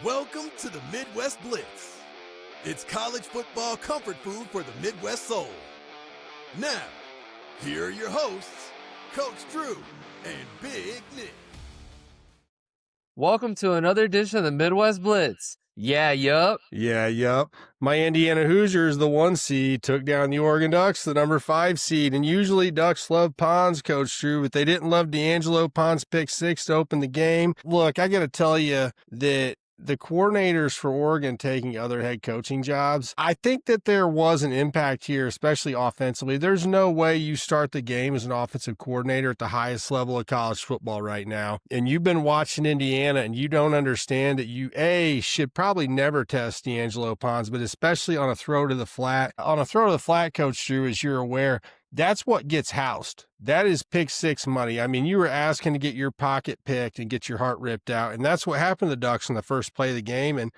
Welcome to the Midwest Blitz. It's college football comfort food for the Midwest soul. Now, here are your hosts, Coach Drew and Big Nick. Welcome to another edition of the Midwest Blitz. Yeah, yup. My Indiana Hoosiers, the 1 seed, took down the Oregon Ducks, the number 5 seed. And usually Ducks love Pons, Coach Drew, but they didn't love D'Angelo. Pons picked 6 to open the game. Look, I got to tell you that the coordinators for Oregon taking other head coaching jobs, I think that there was an impact here, especially offensively. There's no way you start the game as an offensive coordinator at the highest level of college football right now. And you've been watching Indiana and you don't understand that you, should probably never test D'Angelo Pons, but especially on a throw to the flat. On a throw to the flat, Coach Drew, as you're aware, that's what gets housed. That is pick 6 money. I mean, you were asking to get your pocket picked and get your heart ripped out. And that's what happened to the Ducks in the first play of the game. And,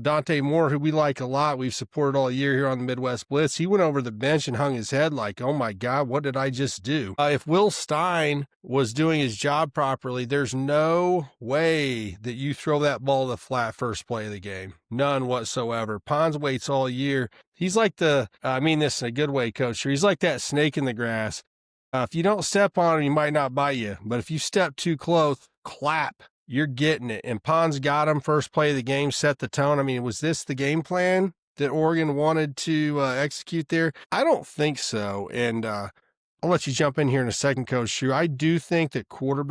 Dante Moore, who we like a lot, we've supported all year here on the Midwest Blitz, he went over the bench and hung his head like, oh my God, what did I just do? If Will Stein was doing his job properly, there's no way that you throw that ball to the flat first play of the game. None whatsoever. Pons waits all year. He's like I mean this in a good way, Coach. He's like that snake in the grass. If you don't step on him, he might not bite you. But if you step too close, clap, you're getting it. And Pons got him first play of the game, set the tone. I mean, was this the game plan that Oregon wanted to execute there? I don't think so. And I'll let you jump in here in a second, Coach Drew. I do think that running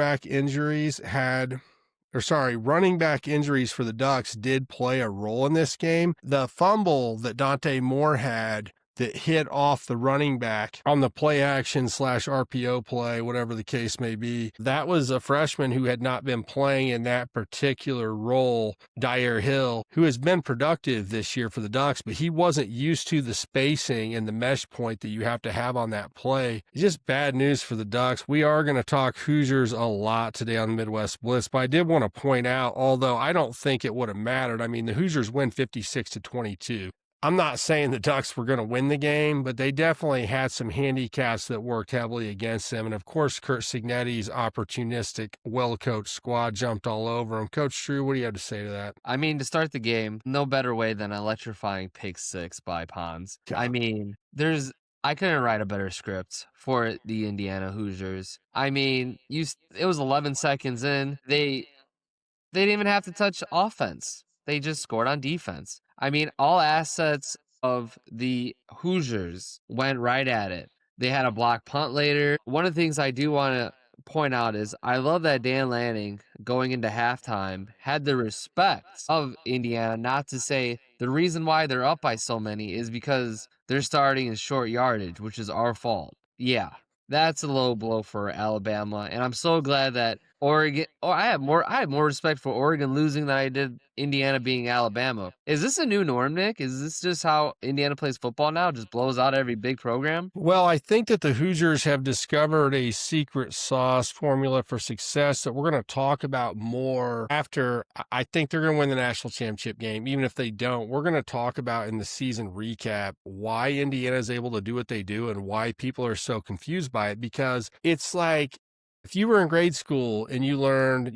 back injuries for the Ducks did play a role in this game. The fumble that Dante Moore had that hit off the running back on the play action / RPO play, whatever the case may be, that was a freshman who had not been playing in that particular role, Dyer Hill, who has been productive this year for the Ducks, but he wasn't used to the spacing and the mesh point that you have to have on that play. It's just bad news for the Ducks. We are going to talk Hoosiers a lot today on the Midwest Blitz, but I did want to point out, although I don't think it would have mattered, I mean, the Hoosiers win 56-22. I'm not saying the Ducks were going to win the game, but they definitely had some handicaps that worked heavily against them. And, of course, Curt Cignetti's opportunistic, well-coached squad jumped all over him. Coach Drew, what do you have to say to that? I mean, to start the game, no better way than electrifying pick 6 by Pons. God. I mean, I couldn't write a better script for the Indiana Hoosiers. I mean, it was 11 seconds in. They didn't even have to touch offense. They just scored on defense. I mean, all assets of the Hoosiers went right at it. They had a block punt later. One of the things I do want to point out is I love that Dan Lanning, going into halftime, had the respect of Indiana, not to say the reason why they're up by so many is because they're starting in short yardage, which is our fault. Yeah, that's a low blow for Alabama, and I'm so glad that Oregon. I have more respect for Oregon losing than I did Indiana being Alabama. Is this a new norm, Nick? Is this just how Indiana plays football now? Just blows out every big program? Well, I think that the Hoosiers have discovered a secret sauce formula for success that we're going to talk about more after. I think they're going to win the national championship game. Even if they don't, we're going to talk about in the season recap why Indiana is able to do what they do and why people are so confused by it, because it's like, if you were in grade school and you learned,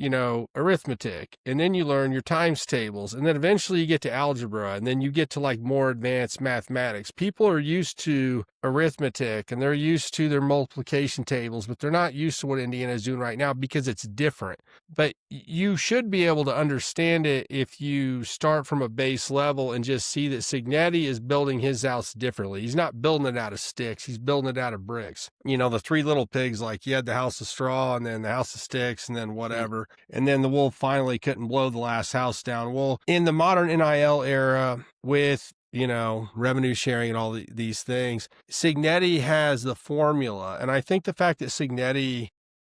arithmetic, and then you learn your times tables, and then eventually you get to algebra, and then you get to like more advanced mathematics. People are used to arithmetic and they're used to their multiplication tables, but they're not used to what Indiana is doing right now because it's different. But you should be able to understand it if you start from a base level and just see that Cignetti is building his house differently. He's not building it out of sticks. He's building it out of bricks. The 3 little pigs, like you had the house of straw and then the house of sticks and then whatever. And then the wolf finally couldn't blow the last house down. Well, in the modern NIL era with revenue sharing and all these things, Cignetti has the formula. And I think the fact that Cignetti,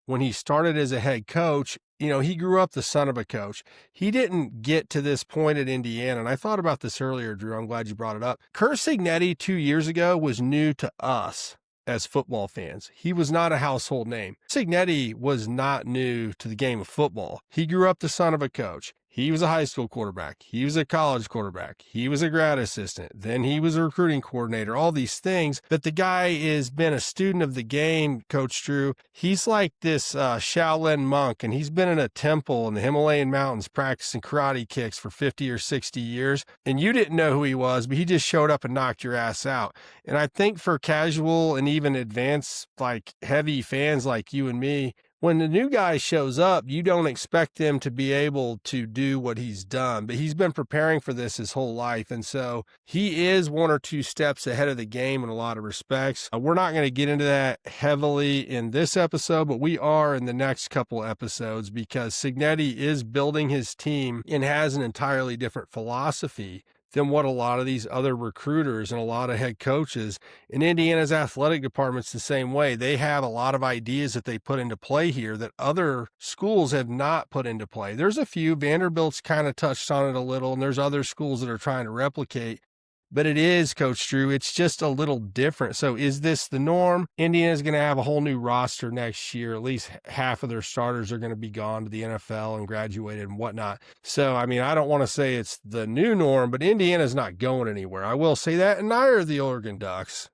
when he started as a head coach, he grew up the son of a coach. He didn't get to this point at Indiana. And I thought about this earlier, Drew. I'm glad you brought it up. Curt Cignetti 2 years ago was new to us as football fans. He was not a household name. Cignetti was not new to the game of football. He grew up the son of a coach. He was a high school quarterback. He was a college quarterback. He was a grad assistant. Then he was a recruiting coordinator, all these things. But the guy has been a student of the game, Coach Drew. He's like this Shaolin monk, and he's been in a temple in the Himalayan mountains practicing karate kicks for 50 or 60 years. And you didn't know who he was, but he just showed up and knocked your ass out. And I think for casual and even advanced, like heavy fans like you and me, when the new guy shows up, you don't expect them to be able to do what he's done, but he's been preparing for this his whole life. And so he is 1 or 2 steps ahead of the game in a lot of respects. We're not going to get into that heavily in this episode, but we are in the next couple episodes because Cignetti is building his team and has an entirely different philosophy than what a lot of these other recruiters and a lot of head coaches in Indiana's athletic department's the same way. They have a lot of ideas that they put into play here that other schools have not put into play. There's a few. Vanderbilt's kind of touched on it a little, and there's other schools that are trying to replicate. But it is, Coach Drew, it's just a little different. So is this the norm? Indiana's going to have a whole new roster next year. At least half of their starters are going to be gone to the NFL and graduated and whatnot. So, I mean, I don't want to say it's the new norm, but Indiana's not going anywhere. I will say that, and neither are the Oregon Ducks.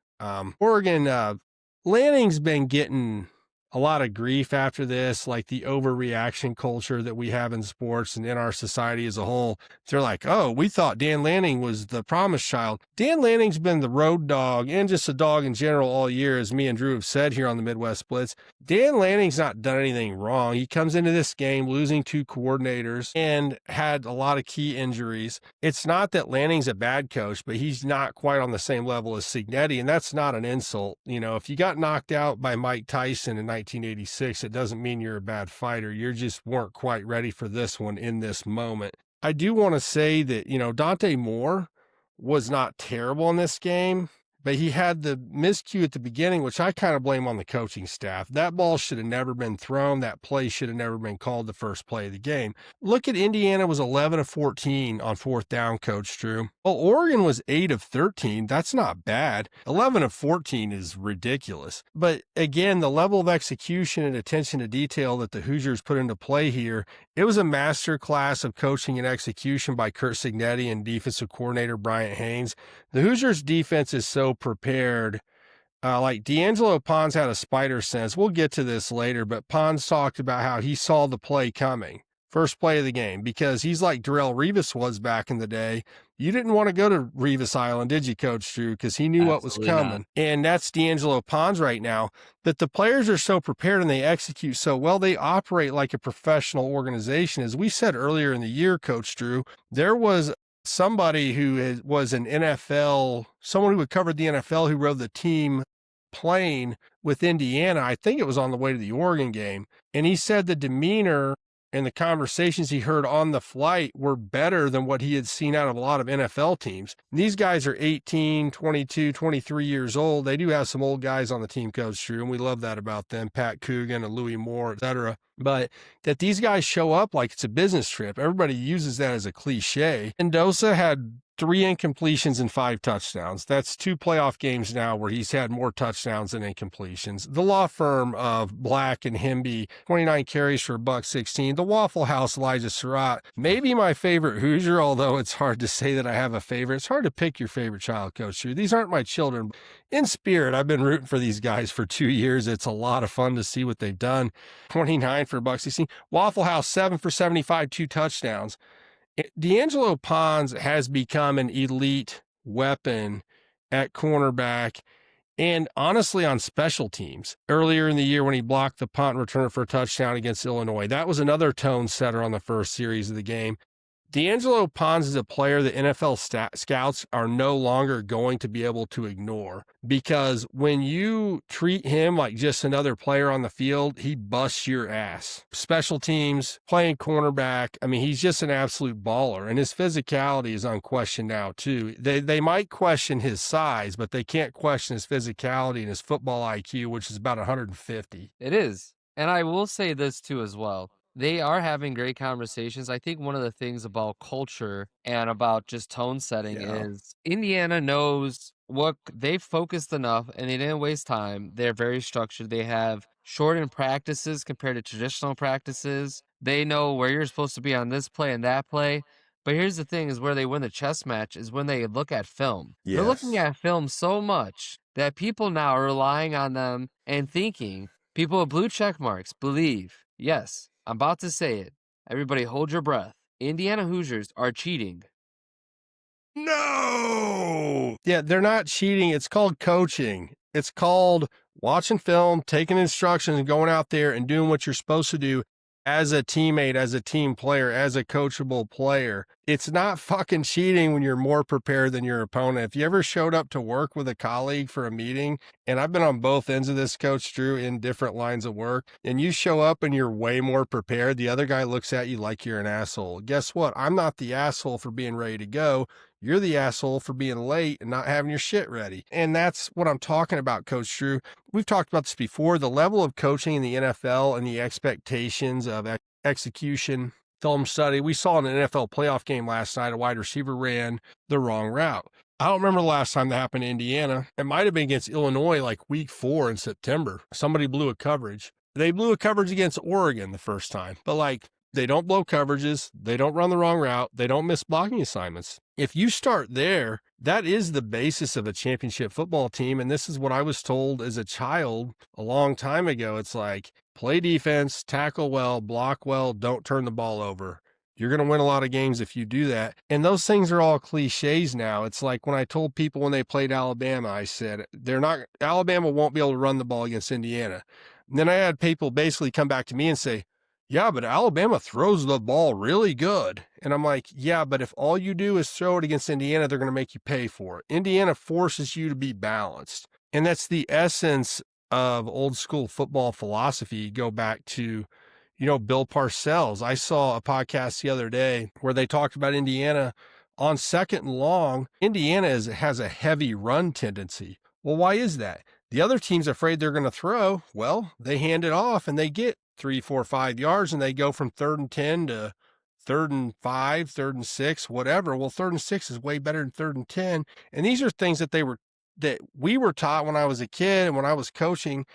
Lanning's been getting a lot of grief after this, like the overreaction culture that we have in sports and in our society as a whole. They're like, oh, we thought Dan Lanning was the promised child. Dan Lanning's been the road dog and just a dog in general all year, as me and Drew have said here on the Midwest Blitz. Dan Lanning's not done anything wrong. He comes into this game losing 2 coordinators and had a lot of key injuries. It's not that Lanning's a bad coach, but he's not quite on the same level as Cignetti, and that's not an insult. You know, if you got knocked out by Mike Tyson in 1986, it doesn't mean you're a bad fighter. You just weren't quite ready for this one in this moment. I do want to say that, you know, Dante Moore was not terrible in this game, but he had the miscue at the beginning, which I kind of blame on the coaching staff. That ball should have never been thrown. That play should have never been called the first play of the game. Look at Indiana was 11 of 14 on 4th down, Coach Drew. Well, Oregon was 8 of 13. That's not bad. 11 of 14 is ridiculous. But again, the level of execution and attention to detail that the Hoosiers put into play here, it was a master class of coaching and execution by Curt Cignetti and defensive coordinator Bryant Haynes. The Hoosiers defense is so prepared. Like D'Angelo Pons had a spider sense. We'll get to this later, but Pons talked about how he saw the play coming. First play of the game, because he's like Darrelle Revis was back in the day. You didn't want to go to Revis Island, did you, Coach Drew? Because he knew what was coming. Not. And that's D'Angelo Pons right now. But the players are so prepared and they execute so well. They operate like a professional organization. As we said earlier in the year, Coach Drew, there was somebody who was an NFL, someone who had covered the NFL who rode the team plane with Indiana. I think it was on the way to the Oregon game. And he said the demeanor and the conversations he heard on the flight were better than what he had seen out of a lot of NFL teams. And these guys are 18, 22, 23 years old. They do have some old guys on the team, Coach Drew, and we love that about them, Pat Coogan and Louis Moore, et cetera. But that these guys show up like it's a business trip. Everybody uses that as a cliche. Mendoza had 3 incompletions and 5 touchdowns. That's 2 playoff games now where he's had more touchdowns than incompletions. The law firm of Black and Himby, 29 carries for $116. The Waffle House, Elijah Surratt, maybe my favorite Hoosier, although it's hard to say that I have a favorite. It's hard to pick your favorite child, Coach Drew. These aren't my children. In spirit, I've been rooting for these guys for 2 years. It's a lot of fun to see what they've done. 29 for $116. Waffle House, 7 for 75, 2 touchdowns. D'Angelo Pons has become an elite weapon at cornerback and honestly on special teams. Earlier in the year when he blocked the punt returner for a touchdown against Illinois, that was another tone setter on the first series of the game. D'Angelo Pons is a player that NFL scouts are no longer going to be able to ignore, because when you treat him like just another player on the field, he busts your ass. Special teams, playing cornerback, I mean, he's just an absolute baller, and his physicality is unquestioned now too. They might question his size, but they can't question his physicality and his football IQ, which is about 150. It is. And I will say this too as well. They are having great conversations. I think one of the things about culture and about just tone setting is Indiana knows what they've focused enough and they didn't waste time. They're very structured. They have shortened practices compared to traditional practices. They know where you're supposed to be on this play and that play. But here's the thing is where they win the chess match is when they look at film. They're looking Yes. at film so much that people now are relying on them and thinking, people with blue check marks believe, yes, I'm about to say it. Everybody hold your breath. Indiana Hoosiers are cheating. No. Yeah, they're not cheating. It's called coaching. It's called watching film, taking instructions, and going out there and doing what you're supposed to do as a teammate, as a team player, as a coachable player. It's not fucking cheating when you're more prepared than your opponent. If you ever showed up to work with a colleague for a meeting, and I've been on both ends of this, Coach Drew, in different lines of work, and you show up and you're way more prepared, the other guy looks at you like you're an asshole. Guess what? I'm not the asshole for being ready to go. You're the asshole for being late and not having your shit ready. And that's what I'm talking about, Coach Drew. We've talked about this before. The level of coaching in the NFL and the expectations of execution, film study. We saw in an NFL playoff game last night, a wide receiver ran the wrong route. I don't remember the last time that happened in Indiana. It might have been against Illinois, like week 4 in September. Somebody blew a coverage. They blew a coverage against Oregon the first time, but like, they don't blow coverages. They don't run the wrong route. They don't miss blocking assignments. If you start there, that is the basis of a championship football team. And this is what I was told as a child a long time ago. It's like, play defense, tackle well, block well, don't turn the ball over. You're going to win a lot of games if you do that. And those things are all cliches now. It's like when I told people when they played Alabama, I said, Alabama won't be able to run the ball against Indiana. And then I had people basically come back to me and say, yeah, but Alabama throws the ball really good. And I'm like, yeah, but if all you do is throw it against Indiana, they're going to make you pay for it. Indiana forces you to be balanced. And that's the essence of old school football philosophy. Go back to, Bill Parcells. I saw a podcast the other day where they talked about Indiana on second and long. Indiana has a heavy run tendency. Well, why is that? The other team's afraid they're going to throw. Well, they hand it off and they get 3, 4, 5 yards, and they go from 3rd and 10 to 3rd and 5, 3rd and 6, whatever. Well, 3rd and 6 is way better than 3rd and 10. And these are things that we were taught when I was a kid and when I was coaching.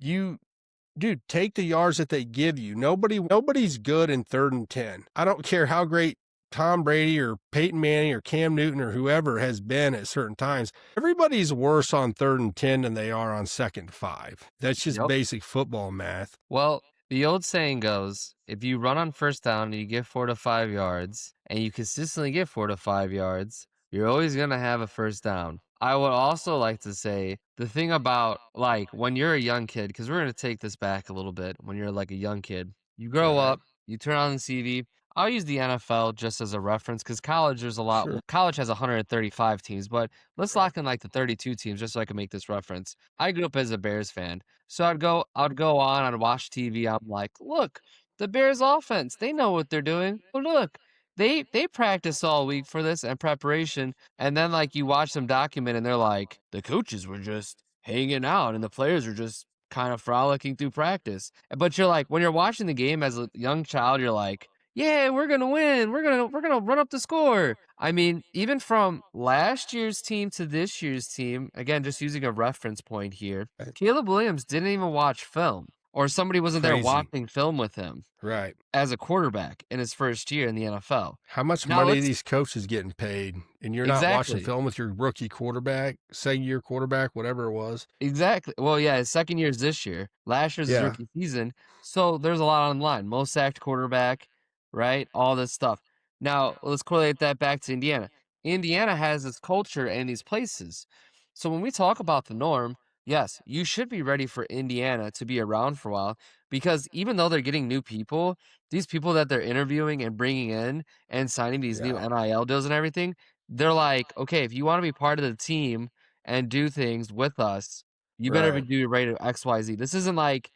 Dude, take the yards that they give you. Nobody's good in 3rd and 10. I don't care how great Tom Brady or Peyton Manning or Cam Newton or whoever has been at certain times. Everybody's worse on 3rd and 10 than they are on 2nd and 5. That's just basic football math. Well, the old saying goes, if you run on first down and you get 4 to 5 yards and you consistently get 4 to 5 yards, you're always going to have a first down. I would also like to say the thing about like when you're a young kid, because we're going to take this back a little bit. When you're like a young kid, you grow up, you turn on the TV. I'll use the NFL just as a reference because college, there's a lot. Sure. College has 135 teams, but let's lock in like the 32 teams just so I can make this reference. I grew up as a Bears fan. So I'd go on, I'd watch TV. I'm like, look, the Bears offense, they know what they're doing. Oh, look, they practice all week for this and preparation. And then like you watch them document and they're like, the coaches were just hanging out and the players were just kind of frolicking through practice. But you're like, when you're watching the game as a young child, you're like, yeah, we're going to win. We're going to run up the score. I mean, even from last year's team to this year's team, again, just using a reference point here, Caleb Williams didn't even watch film or somebody wasn't there watching film with him. Right. As a quarterback in his first year in the NFL. How much money are these coaches getting paid? And you're not watching film with your rookie quarterback, second year quarterback, whatever it was. Exactly. Well, yeah, his second year is this year. Last year's his rookie season. So there's a lot on the line. Most sacked quarterback, right? All this stuff. Now, let's correlate that back to Indiana. Indiana has this culture and these places. So when we talk about the norm, yes, you should be ready for Indiana to be around for a while because even though they're getting new people, these people that they're interviewing and bringing in and signing these new NIL deals and everything, they're like, okay, if you want to be part of the team and do things with us, you better be doing right at XYZ. This isn't like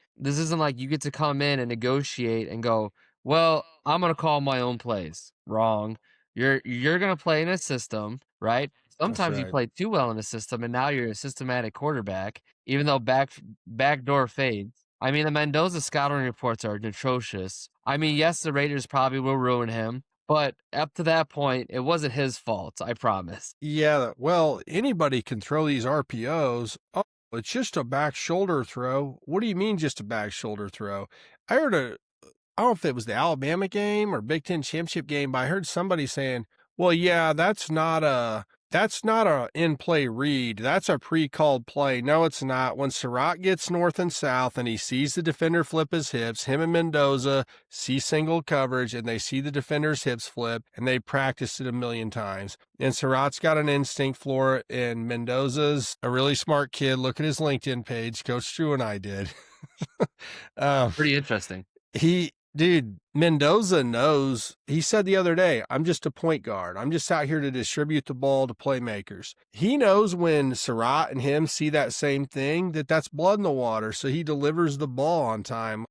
you get to come in and negotiate and go, well, I'm gonna call my own plays. Wrong. You're gonna play in a system, right? Sometimes you play too well in a system, and now you're a systematic quarterback, even though backdoor fades. I mean, the Mendoza scouting reports are atrocious. I mean, yes, the Raiders probably will ruin him, but up to that point, it wasn't his fault, I promise. Yeah, well, anybody can throw these RPOs. It's just a back shoulder throw. What do you mean just a back shoulder throw? I heard I don't know if it was the Alabama game or Big Ten championship game, but I heard somebody saying, well, yeah, that's not a in-play read. That's a pre-called play. No, it's not. When Surratt gets north and south and he sees the defender flip his hips, him and Mendoza see single coverage and they see the defender's hips flip and they practiced it a million times. And Surratt's got an instinct for it, and Mendoza's a really smart kid. Look at his LinkedIn page. Coach Drew and I did. Pretty interesting. Dude, Mendoza knows. He said the other day, I'm just a point guard. I'm just out here to distribute the ball to playmakers. He knows when Surratt and him see that same thing, that's blood in the water, so he delivers the ball on time.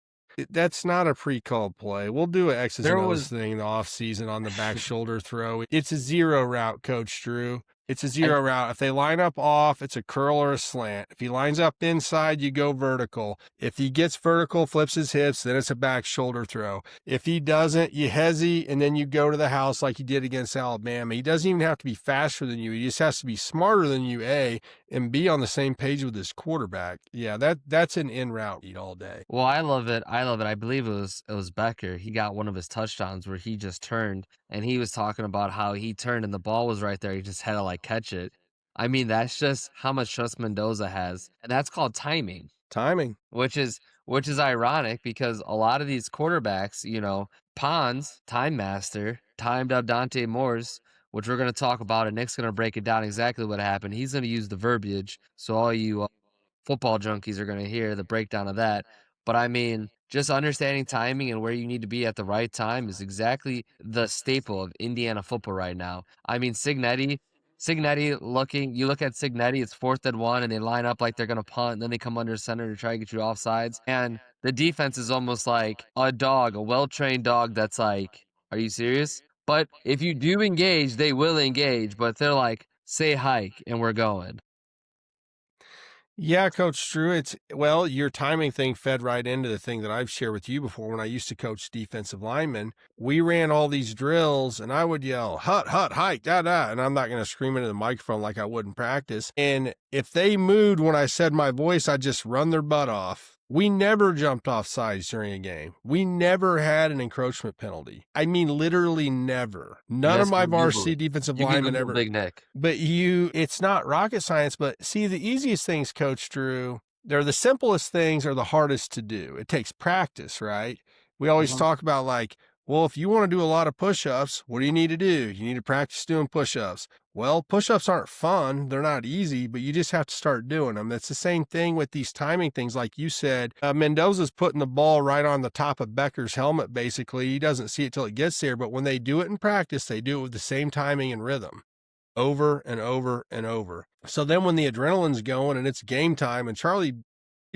That's not a pre-called play. We'll do an X's and O's thing in the offseason on the back shoulder throw. It's a zero route, Coach Drew. It's a zero route. If they line up off, it's a curl or a slant. If he lines up inside, you go vertical. If he gets vertical, flips his hips, then it's a back shoulder throw. If he doesn't, you hezzy, and then you go to the house like you did against Alabama. He doesn't even have to be faster than you. He just has to be smarter than you, A, and B, on the same page with his quarterback. Yeah, that's an in-route eat all day. Well, I love it. I believe it was Becker. He got one of his touchdowns where he just turned, and he was talking about how he turned and the ball was right there. He just had to catch it. I mean, that's just how much trust Mendoza has, and that's called timing. Timing, which is ironic because a lot of these quarterbacks, Pons, time master, timed up Dante Moore's, which we're going to talk about, and Nick's going to break it down exactly what happened. He's going to use the verbiage, so all you football junkies are going to hear the breakdown of that. But I mean, just understanding timing and where you need to be at the right time is exactly the staple of Indiana football right now. I mean, Cignetti, you look at Cignetti, it's 4th and 1, and they line up like they're going to punt, and then they come under center to try to get you offsides. And the defense is almost like a well-trained dog that's like, are you serious? But if you do engage, they will engage, but they're like, say hike, and we're going. Yeah, Coach Drew, your timing thing fed right into the thing that I've shared with you before when I used to coach defensive linemen. We ran all these drills and I would yell, hut, hike, da, da. And I'm not going to scream into the microphone like I would in practice. And if they moved when I said my voice, I'd just run their butt off. We never jumped off sides during a game. We never had an encroachment penalty. I mean, literally never. None of my varsity defensive linemen ever. Big Nick. But it's not rocket science, but see, the easiest things, Coach Drew, they're the simplest things are the hardest to do. It takes practice, right? We always talk about well, if you want to do a lot of push-ups, what do you need to do? You need to practice doing push-ups. Well, push-ups aren't fun. They're not easy, but you just have to start doing them. That's the same thing with these timing things. Like you said, Mendoza's putting the ball right on the top of Becker's helmet, basically. He doesn't see it till it gets there, but when they do it in practice, they do it with the same timing and rhythm over and over and over. So then when the adrenaline's going and it's game time, and Charlie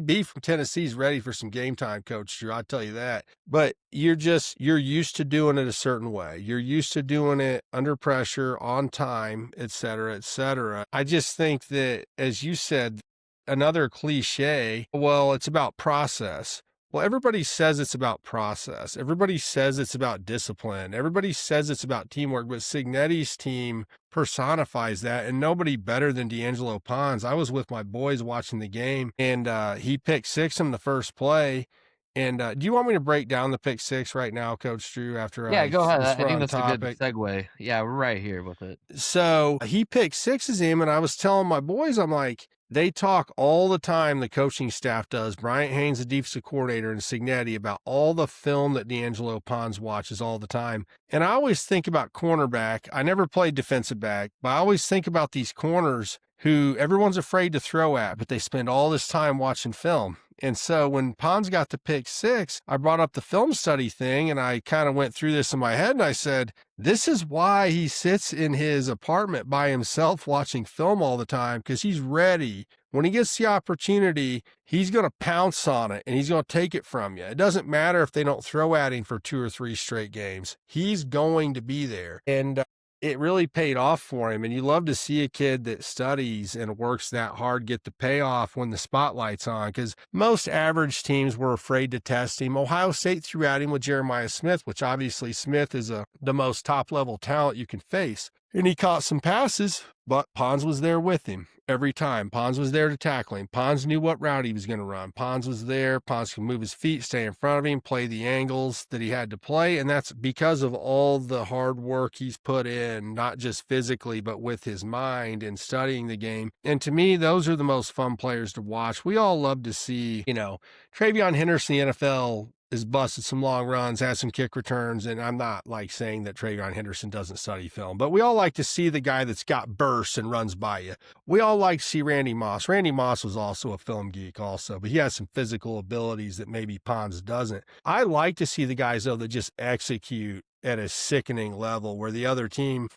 B from Tennessee's ready for some game time, Coach Drew, I'll tell you that. But you're used to doing it a certain way. You're used to doing it under pressure, on time, et cetera, et cetera. I just think that, as you said, another cliche, well, it's about process. Well, everybody says it's about process. Everybody says it's about discipline. Everybody says it's about teamwork, but Cignetti's team personifies that, and nobody better than D'Angelo Pons. I was with my boys watching the game, and he picked 6 in the first play. And do you want me to break down the pick 6 right now, Coach Drew, after Yeah, go ahead. I think that's a good segue. Yeah, we're right here with it. So he picked 6 him, and I was telling my boys, I'm like, they talk all the time, the coaching staff does, Bryant Haynes, the defensive coordinator, and Cignetti, about all the film that D'Angelo Pons watches all the time. And I always think about cornerback. I never played defensive back, but I always think about these corners who everyone's afraid to throw at, but they spend all this time watching film. And so when Pons got to pick 6, I brought up the film study thing, and I kind of went through this in my head, and I said, this is why he sits in his apartment by himself watching film all the time, because he's ready. When he gets the opportunity, he's going to pounce on it, and he's going to take it from you. It doesn't matter if they don't throw at him for 2 or 3 straight games. He's going to be there. And it really paid off for him. And you love to see a kid that studies and works that hard get the payoff when the spotlight's on, because most average teams were afraid to test him. Ohio State threw at him with Jeremiah Smith, which obviously Smith is the most top-level talent you can face. And he caught some passes, but Pons was there with him every time. Pons was there to tackle him. Pons knew what route he was going to run. Pons was there. Pons could move his feet, stay in front of him, play the angles that he had to play. And that's because of all the hard work he's put in, not just physically, but with his mind and studying the game. And to me, those are the most fun players to watch. We all love to see, Travion Henderson, the NFL, has busted some long runs, has some kick returns, and I'm not like saying that Travion Henderson doesn't study film, but we all like to see the guy that's got bursts and runs by you. We all like to see Randy Moss. Randy Moss was also a film geek also, but he has some physical abilities that maybe Pons doesn't. I like to see the guys, though, that just execute at a sickening level where the other team,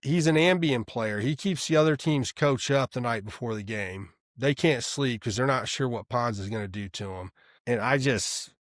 he's an ambient player. He keeps the other team's coach up the night before the game. They can't sleep because they're not sure what Pons is going to do to them. And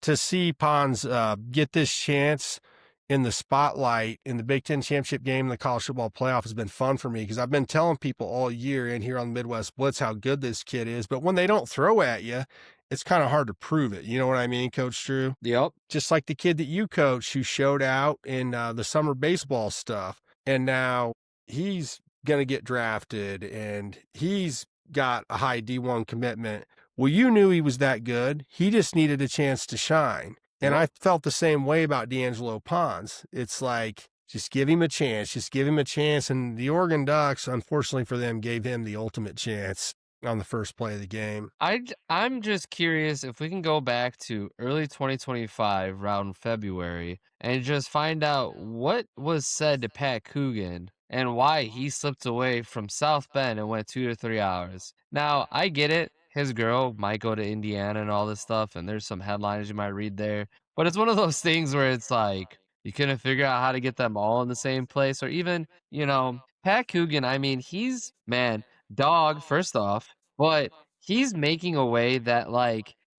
to see Pons get this chance in the spotlight in the Big Ten championship game in the college football playoff has been fun for me because I've been telling people all year in here on the Midwest Blitz how good this kid is. But when they don't throw at you, it's kind of hard to prove it. You know what I mean, Coach Drew? Yep. Just like the kid that you coach who showed out in the summer baseball stuff. And now he's going to get drafted and he's got a high D1 commitment. Well, you knew he was that good. He just needed a chance to shine. And I felt the same way about D'Angelo Pons. It's like, just give him a chance. Just give him a chance. And the Oregon Ducks, unfortunately for them, gave him the ultimate chance on the first play of the game. I'm just curious if we can go back to early 2025, around February, and just find out what was said to Pat Coogan and why he slipped away from South Bend and went 2 to 3 hours. Now, I get it. His girl might go to Indiana and all this stuff, and there's some headlines you might read there. But it's one of those things where it's like, you couldn't figure out how to get them all in the same place. Or even, Pat Coogan, I mean, he's, dog, first off, but he's making a way that,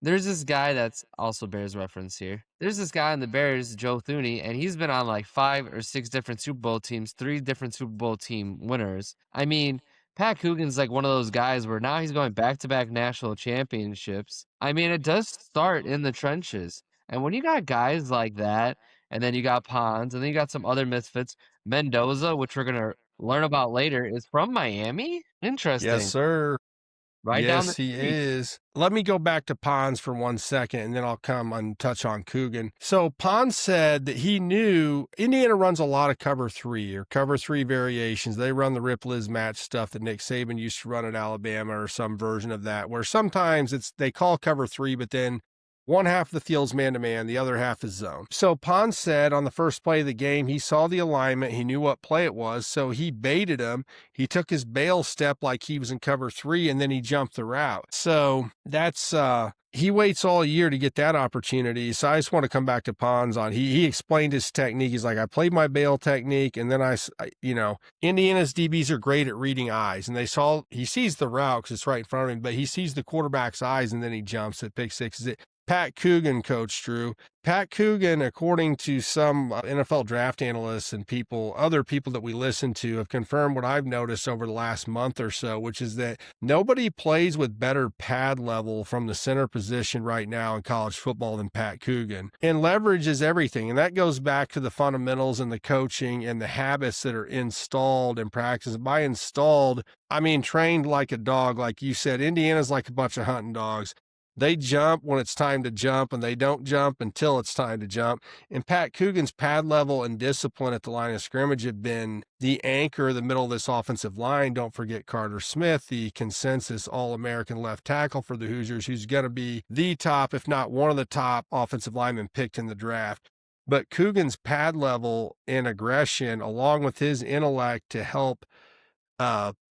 there's this guy that's also Bears reference here. There's this guy in the Bears, Joe Thuney, and he's been on 5 or 6 different Super Bowl teams, 3 different Super Bowl team winners. I mean, Pat Coogan's one of those guys where now he's going back-to-back national championships. I mean, it does start in the trenches. And when you got guys like that, and then you got Pons, and then you got some other misfits, Mendoza, which we're going to learn about later, is from Miami? Interesting. Yes, sir. Right down the Yes, he street. is. Let me go back to Pons for 1 second, and then I'll come and touch on Coogan. So Pons said that he knew Indiana runs a lot of cover 3 or cover 3 variations. They run the Rip Liz match stuff that Nick Saban used to run at Alabama or some version of that, where sometimes they call cover 3, but then one half of the field's man-to-man, the other half is zone. So Pons said on the first play of the game, he saw the alignment, he knew what play it was, so he baited him. He took his bail step like he was in cover 3, and then he jumped the route. So that's he waits all year to get that opportunity. So I just want to come back to Pons on. He explained his technique. He's like, I played my bail technique, and then Indiana's DBs are great at reading eyes, and he sees the route because it's right in front of him, but he sees the quarterback's eyes, and then he jumps at pick 6. Pat Coogan, Coach Drew. Pat Coogan, according to some NFL draft analysts and other people that we listen to, have confirmed what I've noticed over the last month or so, which is that nobody plays with better pad level from the center position right now in college football than Pat Coogan. And leverage is everything. And that goes back to the fundamentals and the coaching and the habits that are installed in practice. By installed, I mean trained like a dog. Like you said, Indiana's like a bunch of hunting dogs. They jump when it's time to jump, and they don't jump until it's time to jump. And Pat Coogan's pad level and discipline at the line of scrimmage have been the anchor, the middle of this offensive line. Don't forget Carter Smith, the consensus All-American left tackle for the Hoosiers, who's going to be the top, if not one of the top offensive linemen picked in the draft. But Coogan's pad level and aggression, along with his intellect to help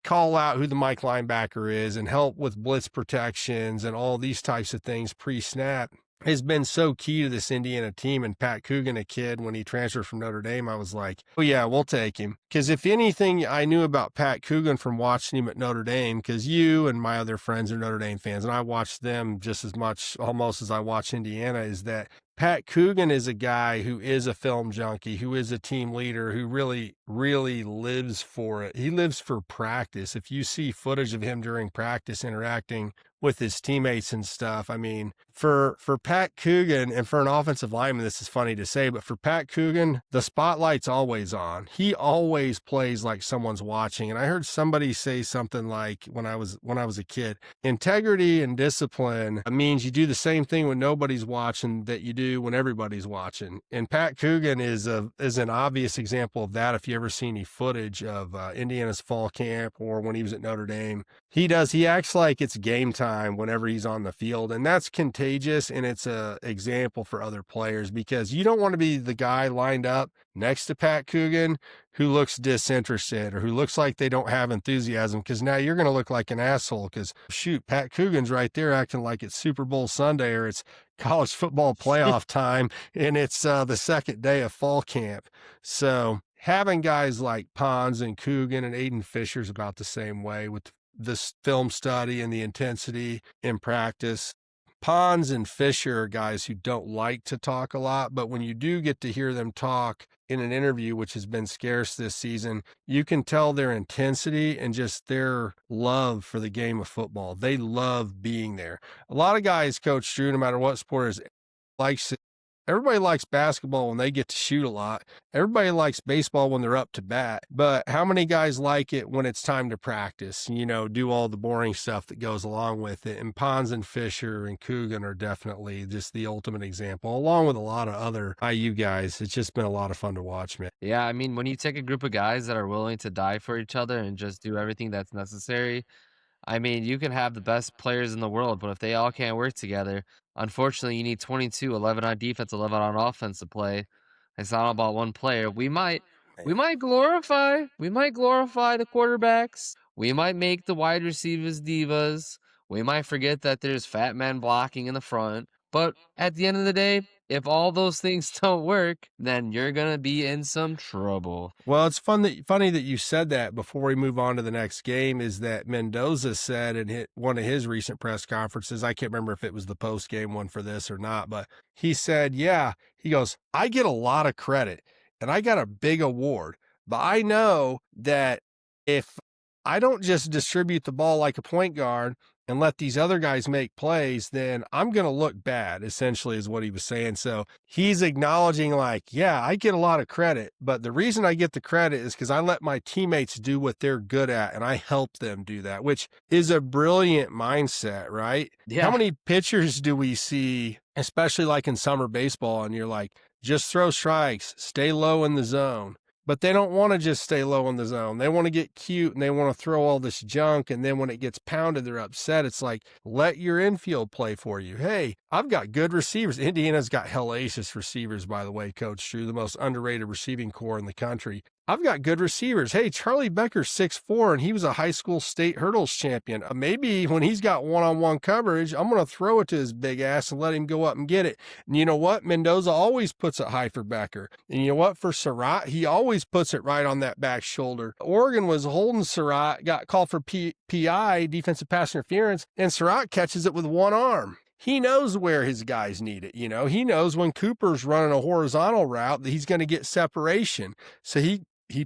call out who the Mike linebacker is and help with blitz protections and all these types of things pre-snap, has been so key to this Indiana team. And Pat Coogan, a kid, when he transferred from Notre Dame, I was like, oh yeah, we'll take him. Because if anything I knew about Pat Coogan from watching him at Notre Dame, because you and my other friends are Notre Dame fans, and I watched them just as much almost as I watch Indiana, is that Pat Coogan is a guy who is a film junkie, who is a team leader, who really, really lives for it. He lives for practice. If you see footage of him during practice interacting with his teammates and stuff. I mean, for Pat Coogan, and for an offensive lineman, this is funny to say, but for Pat Coogan, the spotlight's always on. He always plays like someone's watching. And I heard somebody say something like, when I was a kid, integrity and discipline means you do the same thing when nobody's watching that you do when everybody's watching. And Pat Coogan is an obvious example of that. If you ever see any footage of Indiana's fall camp or when he was at Notre Dame, he acts like it's game time whenever he's on the field. And that's contagious, and it's a example for other players, because you don't want to be the guy lined up next to Pat Coogan who looks disinterested or who looks like they don't have enthusiasm, because now you're going to look like an asshole, because shoot, Pat Coogan's right there acting like it's Super Bowl Sunday or it's college football playoff time and it's the second day of fall camp. So having guys like Pons and Coogan and Aiden Fisher's about the same way with this film study and the intensity in practice. Pons and Fisher are guys who don't like to talk a lot, but when you do get to hear them talk in an interview, which has been scarce this season, you can tell their intensity and just their love for the game of football. They love being there. A lot of guys, Coach Drew, no matter what sport it is, everybody likes basketball when they get to shoot a lot. Everybody likes baseball when they're up to bat. But how many guys like it when it's time to practice, do all the boring stuff that goes along with it? And Pons and Fisher and Coogan are definitely just the ultimate example, along with a lot of other IU guys. It's just been a lot of fun to watch, man. Yeah, I mean, when you take a group of guys that are willing to die for each other and just do everything that's necessary, I mean, you can have the best players in the world, but if they all can't work together, unfortunately, you need 22, 11 on defense, 11 on offense to play. It's not all about one player. We might glorify the quarterbacks. We might make the wide receivers divas. We might forget that there's fat men blocking in the front. But at the end of the day, if all those things don't work, then you're going to be in some trouble. Well, it's funny that you said that. Before we move on to the next game, is that Mendoza said in one of his recent press conferences, I can't remember if it was the post-game one for this or not, but he said, he goes, I get a lot of credit and I got a big award, but I know that if I don't just distribute the ball like a point guard and let these other guys make plays, then I'm going to look bad, essentially is what he was saying. So he's acknowledging I get a lot of credit, but the reason I get the credit is because I let my teammates do what they're good at and I help them do that, which is a brilliant mindset, right? Yeah. How many pitchers do we see, especially like in summer baseball, and you're like, just throw strikes, stay low in the zone. But they don't want to just stay low in the zone. They want to get cute and they want to throw all this junk. And then when it gets pounded, they're upset. It's like, let your infield play for you. Hey, I've got good receivers. Indiana's got hellacious receivers, by the way, Coach Drew, the most underrated receiving core in the country. I've got good receivers. Hey, Charlie Becker's 6'4", and he was a high school state hurdles champion. Maybe when he's got one-on-one coverage, I'm going to throw it to his big ass and let him go up and get it. And you know what? Mendoza always puts it high for Becker. And you know what? For Surratt, he always puts it right on that back shoulder. Oregon was holding Surratt, got called for PI, defensive pass interference, and Surratt catches it with one arm. He knows where his guys need it. He knows when Cooper's running a horizontal route that he's going to get separation. So he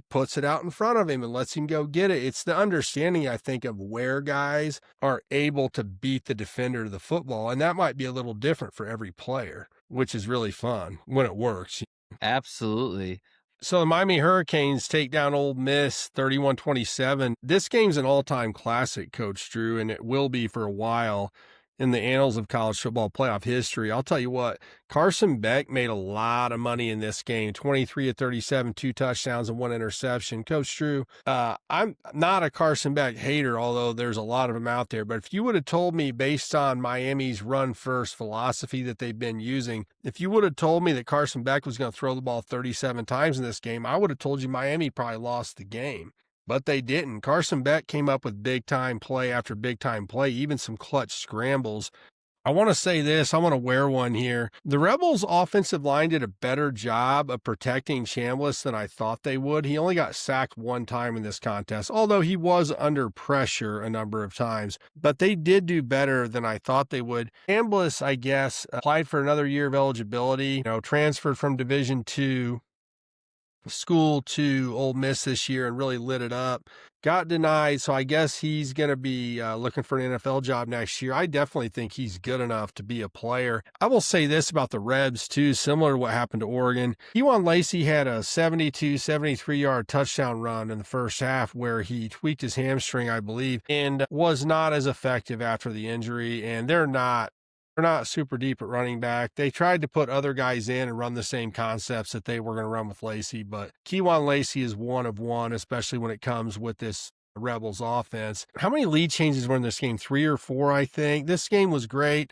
puts it out in front of him and lets him go get it. It's the understanding, I think, of where guys are able to beat the defender of the football. And that might be a little different for every player, which is really fun when it works. Absolutely. So the Miami Hurricanes take down Ole Miss 31-27. This game's an all-time classic, Coach Drew, and it will be for a while in the annals of college football playoff history. I'll tell you what, Carson Beck made a lot of money in this game, 23 of 37, 2 touchdowns and 1 interception. Coach Drew, I'm not a Carson Beck hater, although there's a lot of them out there. But if you would have told me, based on Miami's run-first philosophy that they've been using, if you would have told me that Carson Beck was going to throw the ball 37 times in this game, I would have told you Miami probably lost the game. But they didn't. Carson Beck came up with big-time play after big-time play, even some clutch scrambles. I want to say this. I want to wear one here. The Rebels' offensive line did a better job of protecting Chambliss than I thought they would. He only got sacked one time in this contest, although he was under pressure a number of times. But they did do better than I thought they would. Chambliss, I guess, applied for another year of eligibility, transferred from Division II. school to Ole Miss this year and really lit it up. Got denied, so I guess he's going to be looking for an NFL job next year. I definitely think he's good enough to be a player. I will say this about the Rebs, too, similar to what happened to Oregon. Kewan Lacey had a 72, 73-yard touchdown run in the first half where he tweaked his hamstring, I believe, and was not as effective after the injury, and they're not super deep at running back. They tried to put other guys in and run the same concepts that they were going to run with Lacey, but Kewan Lacey is one of one, especially when it comes with this Rebels offense. How many lead changes were in this game? 3 or 4, I think. This game was great.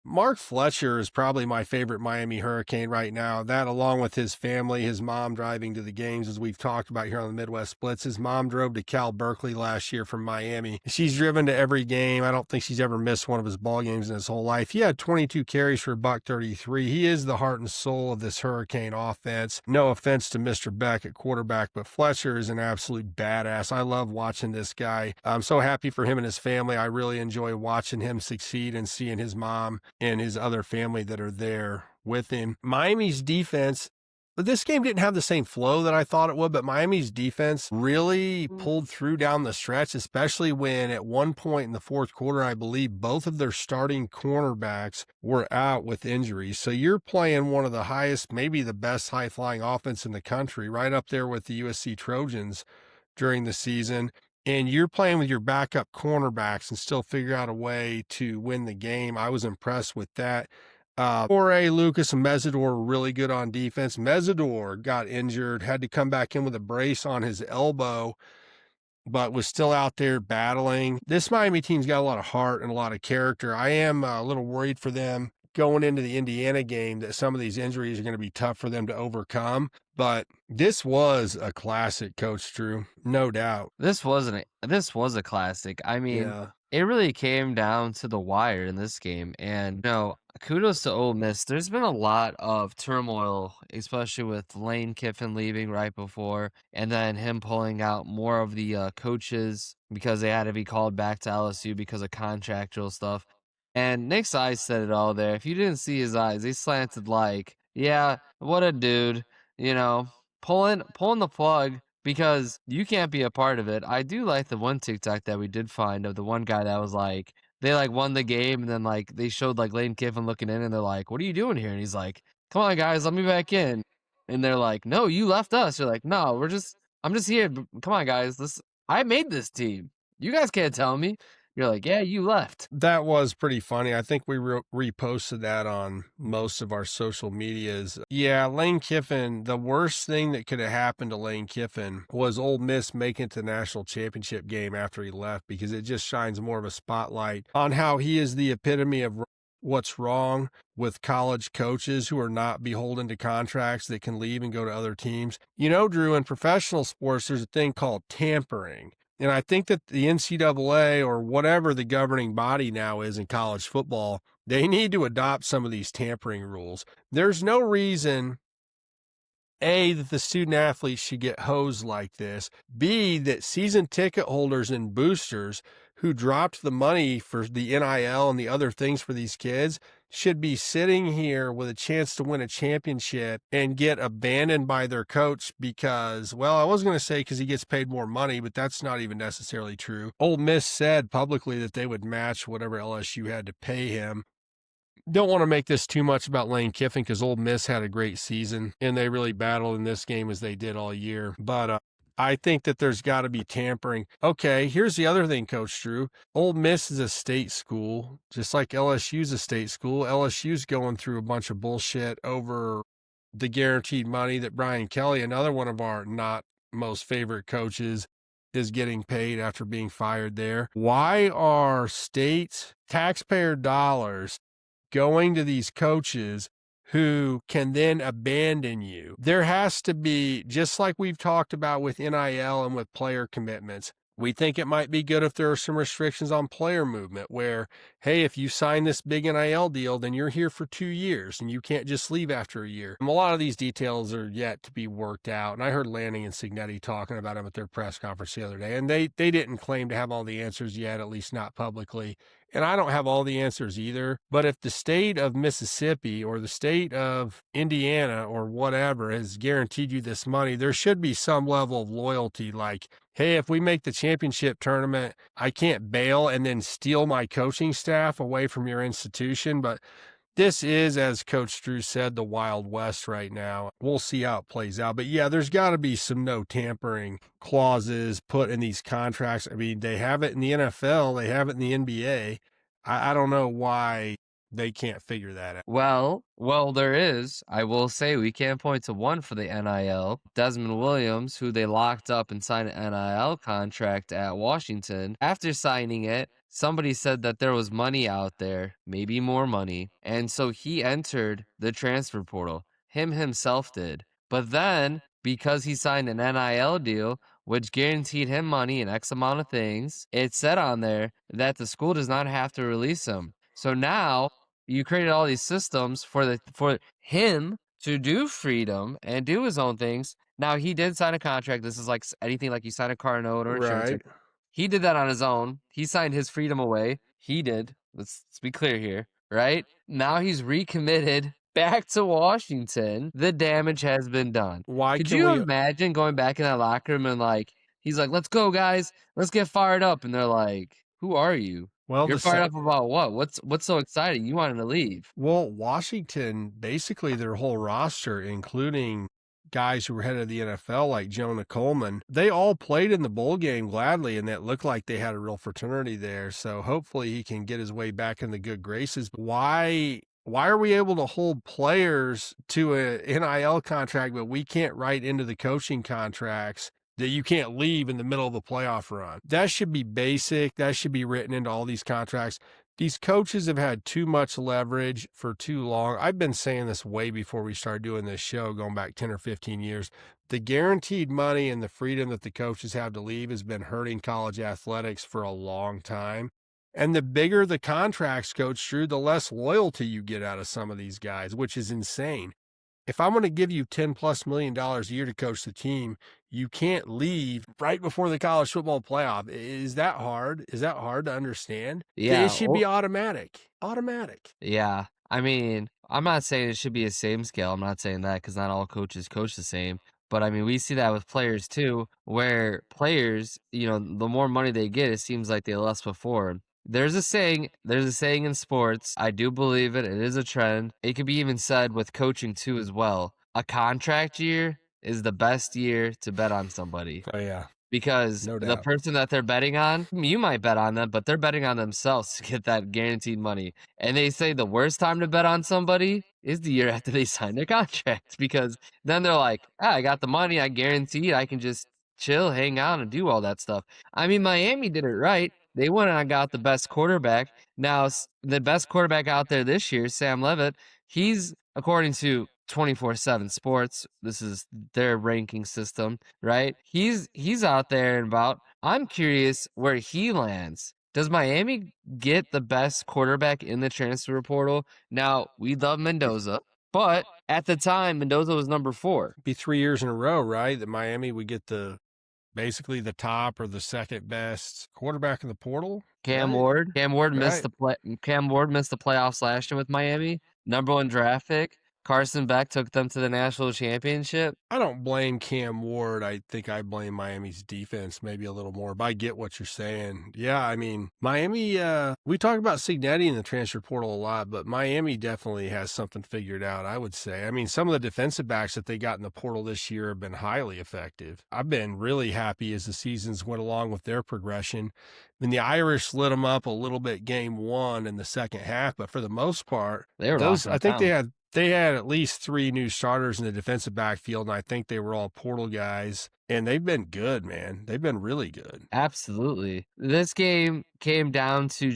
Mark Fletcher is probably my favorite Miami Hurricane right now. That, along with his family, his mom driving to the games, as we've talked about here on the Midwest Blitz. His mom drove to Cal Berkeley last year from Miami. She's driven to every game. I don't think she's ever missed one of his ball games in his whole life. He had 22 carries for $133. He is the heart and soul of this Hurricane offense. No offense to Mr. Beck at quarterback, but Fletcher is an absolute badass. I love watching this guy. I'm so happy for him and his family. I really enjoy watching him succeed and seeing his mom and his other family that are there with him. Miami's defense, this game didn't have the same flow that I thought it would, but Miami's defense really pulled through down the stretch, especially when at one point in the fourth quarter, I believe both of their starting cornerbacks were out with injuries. So you're playing one of the highest, maybe the best high-flying offense in the country, right up there with the USC Trojans during the season. And you're playing with your backup cornerbacks and still figure out a way to win the game. I was impressed with that. Foray, Lucas, and Mesidor were really good on defense. Mesidor got injured, had to come back in with a brace on his elbow, but was still out there battling. This Miami team's got a lot of heart and a lot of character. I am a little worried for them going into the Indiana game that some of these injuries are going to be tough for them to overcome. But this was a classic, Coach Drew, no doubt. This was a classic. I mean, It really came down to the wire in this game. And, kudos to Ole Miss. There's been a lot of turmoil, especially with Lane Kiffin leaving right before, and then him pulling out more of the coaches because they had to be called back to LSU because of contractual stuff. And Nick's eyes said it all there. If you didn't see his eyes, they slanted like, yeah, what a dude. Pulling the plug because you can't be a part of it. I do like the one TikTok that we did find of the one guy that was like, they won the game and then they showed Lane Kiffin looking in and they're like, what are you doing here? And he's like, come on guys, let me back in. And they're like, no, you left us. You're like, no, I'm just here. Come on guys, I made this team. You guys can't tell me. You're like, yeah, you left. That was pretty funny. I think we reposted that on most of our social medias. Yeah, Lane Kiffin, the worst thing that could have happened to Lane Kiffin was Ole Miss making it to the national championship game after he left, because it just shines more of a spotlight on how he is the epitome of what's wrong with college coaches who are not beholden to contracts that can leave and go to other teams. Drew, in professional sports, there's a thing called tampering. And I think that the NCAA, or whatever the governing body now is in college football, they need to adopt some of these tampering rules. There's no reason, A, that the student athletes should get hosed like this. B, that season ticket holders and boosters who dropped the money for the NIL and the other things for these kids should be sitting here with a chance to win a championship and get abandoned by their coach because, well, I was going to say because he gets paid more money, but that's not even necessarily true. Ole Miss said publicly that they would match whatever LSU had to pay him. Don't want to make this too much about Lane Kiffin because Ole Miss had a great season and they really battled in this game as they did all year. But I think that there's got to be tampering. Okay, here's the other thing, Coach Drew. Ole Miss is a state school, just like LSU's a state school. LSU's going through a bunch of bullshit over the guaranteed money that Brian Kelly, another one of our not most favorite coaches, is getting paid after being fired there. Why are state taxpayer dollars going to these coaches who can then abandon you? There has to be, just like we've talked about with NIL and with player commitments, we think it might be good if there are some restrictions on player movement where, hey, if you sign this big NIL deal, then you're here for 2 years and you can't just leave after a year. A lot of these details are yet to be worked out. And I heard Lanning and Cignetti talking about them at their press conference the other day, and they didn't claim to have all the answers yet, at least not publicly. And I don't have all the answers either. But if the state of Mississippi or the state of Indiana or whatever has guaranteed you this money, there should be some level of loyalty. Like, hey, if we make the championship tournament, I can't bail and then steal my coaching staff away from your institution. But this is, as Coach Drew said, the Wild West right now. We'll see how it plays out. But yeah, there's got to be some no tampering clauses put in these contracts. I mean, they have it in the NFL, they have it in the NBA. I don't know why they can't figure that out. Well, there is. I will say we can't point to one for the NIL. Desmond Williams, who they locked up and signed an NIL contract at Washington. After signing it, somebody said that there was money out there, maybe more money. And so he entered the transfer portal. Himself did. But then, because he signed an NIL deal, which guaranteed him money and X amount of things, it said on there that the school does not have to release him. So now you created all these systems for him to do freedom and do his own things. Now he did sign a contract. This is like anything like you sign a car note or insurance. Right. He did that on his own. He signed his freedom away. He did. Let's be clear here, right? Now he's recommitted back to Washington. The damage has been done. Why Could can you we imagine going back in that locker room and like he's like, "Let's go, guys. Let's get fired up." And they're like, "Who are you? Well, You're fired up about what? What's so exciting? You wanted to leave." Well, Washington, basically their whole roster, including guys who were head of the NFL like Jonah Coleman, they all played in the bowl game gladly, and it looked like they had a real fraternity there. So hopefully he can get his way back in the good graces. Why are we able to hold players to a NIL contract, but we can't write into the coaching contracts that you can't leave in the middle of a playoff run? That should be basic. That should be written into all these contracts. These coaches have had too much leverage for too long. I've been saying this way before we started doing this show, going back 10 or 15 years. The guaranteed money and the freedom that the coaches have to leave has been hurting college athletics for a long time. And the bigger the contracts, Coach Drew, the less loyalty you get out of some of these guys, which is insane. If I'm going to give you $10+ million a year to coach the team, you can't leave right before the college football playoff. Is that hard? Is that hard to understand? Yeah, It should be automatic. Automatic. Yeah. I mean, I'm not saying it should be a same scale. I'm not saying that because not all coaches coach the same. But I mean, we see that with players too, where players, the more money they get, it seems like they less perform. There's a saying in sports. I do believe it. It is a trend. It could be even said with coaching too as well. A contract year is the best year to bet on somebody. Oh, yeah. Because No the doubt. person that they're betting on, you might bet on them, but they're betting on themselves to get that guaranteed money. And they say the worst time to bet on somebody is the year after they sign their contract, because then they're like, I got the money, I guarantee I can just chill, hang out, and do all that stuff. I mean, Miami did it right. They went and got the best quarterback. Now, the best quarterback out there this year, Sam Levitt, he's, according to 24/7 Sports, this is their ranking system, right? He's out there and about. I'm curious where he lands. Does Miami get the best quarterback in the transfer portal? Now, we love Mendoza, but at the time, Mendoza was number 4. Be 3 years in a row, right? That Miami would get basically the top or the second best quarterback in the portal. Cam right? Ward. Cam Ward missed Right. Cam Ward missed the playoffs last year with Miami. Number 1 draft pick. Carson Beck took them to the national championship. I don't blame Cam Ward. I think I blame Miami's defense maybe a little more, but I get what you're saying. Yeah, I mean, Miami, we talk about Cignetti in the transfer portal a lot, but Miami definitely has something figured out, I would say. I mean, some of the defensive backs that they got in the portal this year have been highly effective. I've been really happy as the seasons went along with their progression. I mean, the Irish lit them up a little bit game 1 in the second half, but for the most part, They were I think they had at least 3 new starters in the defensive backfield, and I think they were all portal guys, and they've been good, man. They've been really good. Absolutely. This game came down to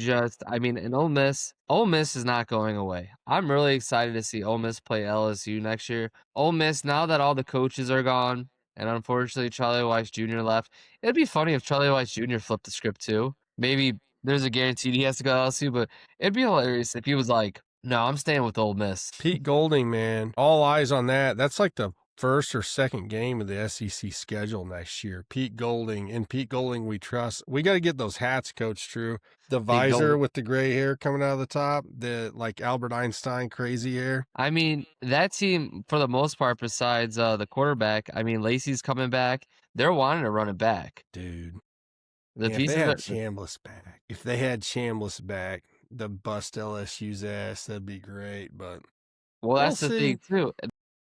and Ole Miss is not going away. I'm really excited to see Ole Miss play LSU next year. Ole Miss, now that all the coaches are gone, and unfortunately Charlie Weiss Jr. left, it'd be funny if Charlie Weiss Jr. flipped the script too. Maybe there's a guarantee he has to go to LSU, but it'd be hilarious if he was like, no, I'm staying with Ole Miss. Pete Golding, man, all eyes on that. That's like the first or second game of the SEC schedule next year. Pete Golding. In Pete Golding we trust. We got to get those hats, Coach Drew. The visor with the gray hair coming out of the top, the like Albert Einstein crazy hair. I mean, that team, for the most part, besides the quarterback, I mean, Lacey's coming back. They're wanting to run it back. Dude. The Yeah, pieces if they had Chambliss back, the bust LSU's ass, that'd be great. But well, that's the thing too.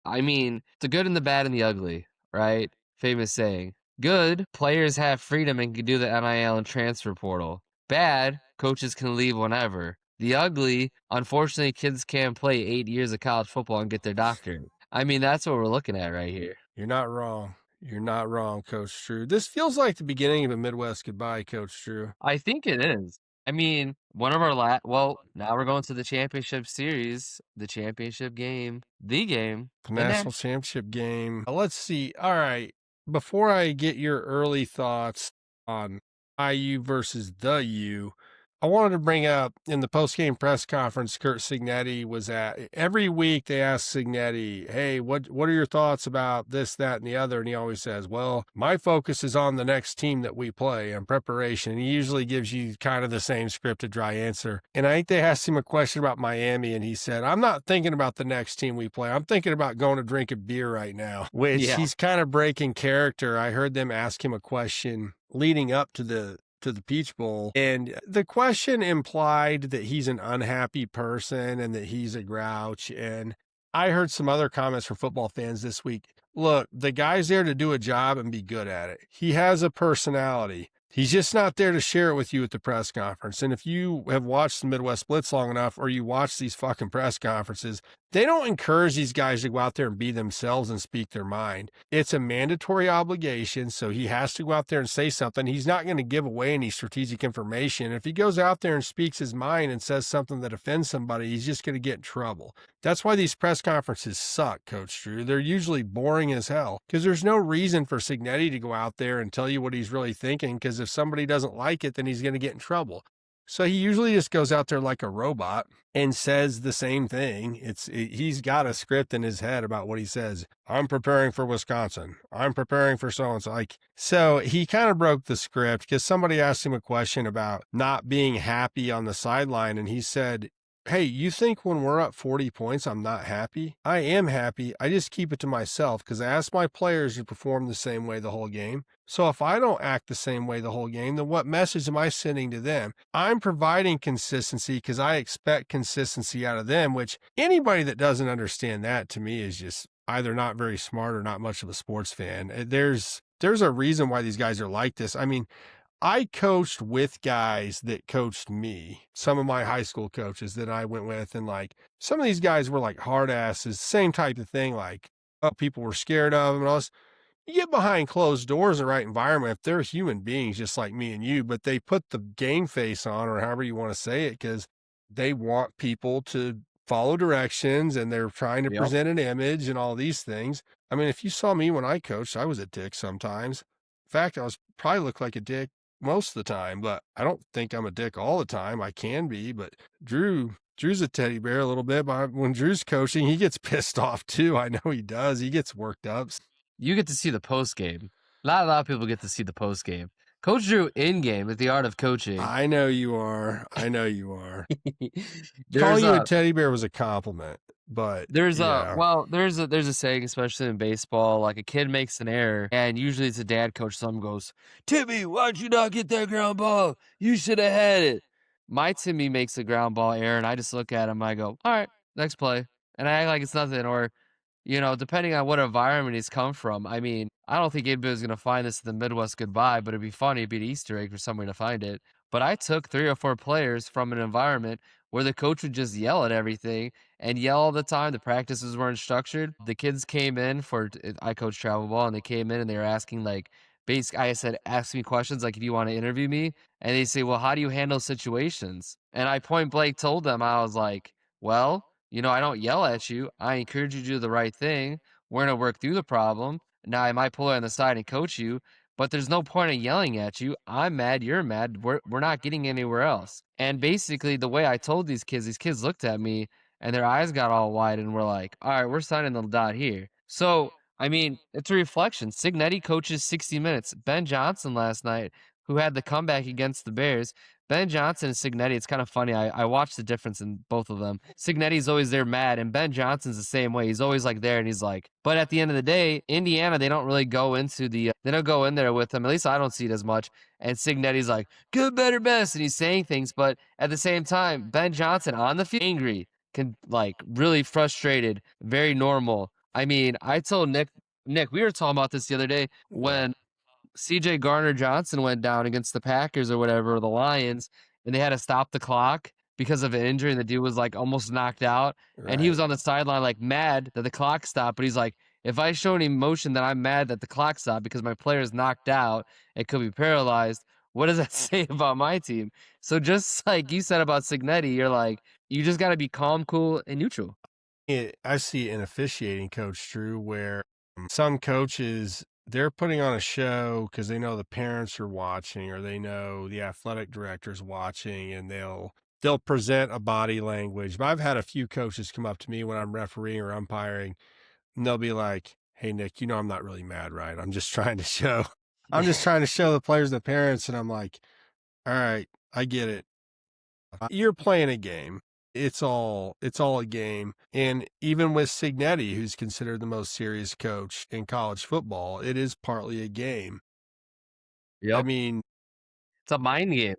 I mean, the good and the bad and the ugly, right? Famous saying. Good, players have freedom and can do the NIL and transfer portal. Bad, coaches can leave whenever. The ugly, unfortunately, kids can't play 8 years of college football and get their doctorate. I mean, that's what we're looking at right here. You're not wrong. You're not wrong, Coach Drew. This feels like the beginning of a Midwest goodbye, Coach Drew. I think it is. I mean, one of our now we're going to the championship series, the championship game, the game. The national championship game. Let's see. All right. Before I get your early thoughts on IU versus the U, I wanted to bring up in the post-game press conference Curt Cignetti was at. Every week they ask Cignetti, hey, what are your thoughts about this, that, and the other? And he always says, well, my focus is on the next team that we play and preparation. And he usually gives you kind of the same scripted dry answer. And I think they asked him a question about Miami, and he said, I'm not thinking about the next team we play. I'm thinking about going to drink a beer right now, which he's kind of breaking character. I heard them ask him a question leading up to the Peach Bowl. And the question implied that he's an unhappy person and that he's a grouch. And I heard some other comments from football fans this week. Look, the guy's there to do a job and be good at it. He has a personality. He's just not there to share it with you at the press conference. And if you have watched the Midwest Blitz long enough, or you watch these fucking press conferences, they don't encourage these guys to go out there and be themselves and speak their mind. It's a mandatory obligation, so he has to go out there and say something. He's not going to give away any strategic information. If he goes out there and speaks his mind and says something that offends somebody, he's just going to get in trouble. That's why these press conferences suck, Coach Drew. They're usually boring as hell because there's no reason for Cignetti to go out there and tell you what he's really thinking, because if somebody doesn't like it, then he's going to get in trouble. So he usually just goes out there like a robot and says the same thing. He's got a script in his head about what he says. I'm preparing for Wisconsin. I'm preparing for so-and-so. So he kind of broke the script because somebody asked him a question about not being happy on the sideline. And he said, hey, you think when we're up 40 points, I'm not happy? I am happy. I just keep it to myself because I ask my players to perform the same way the whole game. So if I don't act the same way the whole game, then what message am I sending to them? I'm providing consistency because I expect consistency out of them, which anybody that doesn't understand that to me is just either not very smart or not much of a sports fan. There's a reason why these guys are like this. I mean, I coached with guys that coached me, some of my high school coaches that I went with. And some of these guys were like hard asses, same type of thing. People were scared of them and all this. You get behind closed doors in the right environment, if they're human beings just like me and you, but they put the game face on, or however you want to say it, because they want people to follow directions and they're trying to present an image and all these things. I mean, if you saw me when I coached, I was a dick sometimes. In fact, probably look like a dick most of the time, but I don't think I'm a dick all the time. I can be, but Drew's a teddy bear a little bit, but when Drew's coaching, he gets pissed off too. I know he does. He gets worked up. You get to see the post game. Not a lot of people get to see the post game. Coach Drew in game with the art of coaching. I know you are. Calling you a teddy bear was a compliment, but there's a saying, especially in baseball, like a kid makes an error, and usually it's a dad coach. Someone goes, Timmy, why'd you not get that ground ball? You should have had it. My Timmy makes a ground ball error, and I just look at him. I go, all right, next play, and I act like it's nothing, or. Depending on what environment he's come from. I mean, I don't think anybody's going to find this in the Midwest goodbye, but it'd be funny. It'd be an Easter egg for somebody to find it. But I took 3 or 4 players from an environment where the coach would just yell at everything and yell all the time. The practices weren't structured. The kids came in I coach travel ball, and they came in and they were asking I said, ask me questions like, if you want to interview me. And they say, well, how do you handle situations? And I point blank told them, I was like, well, I don't yell at you. I encourage you to do the right thing. We're going to work through the problem. Now, I might pull you on the side and coach you, but there's no point in yelling at you. I'm mad. You're mad. We're not getting anywhere else. And basically, the way I told these kids looked at me and their eyes got all wide and were like, all right, we're signing the dot here. So I mean, it's a reflection. Cignetti coaches 60 minutes. Ben Johnson last night, who had the comeback against the Bears. Ben Johnson and Cignetti, it's kind of funny. I watched the difference in both of them. Cignetti's always there mad, and Ben Johnson's the same way. He's always like there, and he's like, but at the end of the day, Indiana, they don't really go into they don't go in there with him. At least I don't see it as much. And Cignetti's like, good, better, best. And he's saying things, but at the same time, Ben Johnson on the field, angry, really frustrated, very normal. I mean, I told Nick, we were talking about this the other day when CJ Garner-Johnson went down against the Packers or whatever, or the Lions, and they had to stop the clock because of an injury, and the dude was like almost knocked out. Right. And he was on the sideline like mad that the clock stopped, but he's like, if I show any emotion that I'm mad that the clock stopped because my player is knocked out and could be paralyzed, what does that say about my team? So just like you said about Cignetti, you're like, you just got to be calm, cool, and neutral. I see an officiating coach, Drew, where some coaches, they're putting on a show because they know the parents are watching or they know the athletic director's watching, and they'll present a body language. But I've had a few coaches come up to me when I'm refereeing or umpiring, and they'll be like, hey, Nick, I'm not really mad, right? I'm just trying to show the players, the parents. And I'm like, all right, I get it. You're playing a game. It's all a game. And even with Cignetti, who's considered the most serious coach in college football, it is partly a game. Yep. I mean, it's a mind game.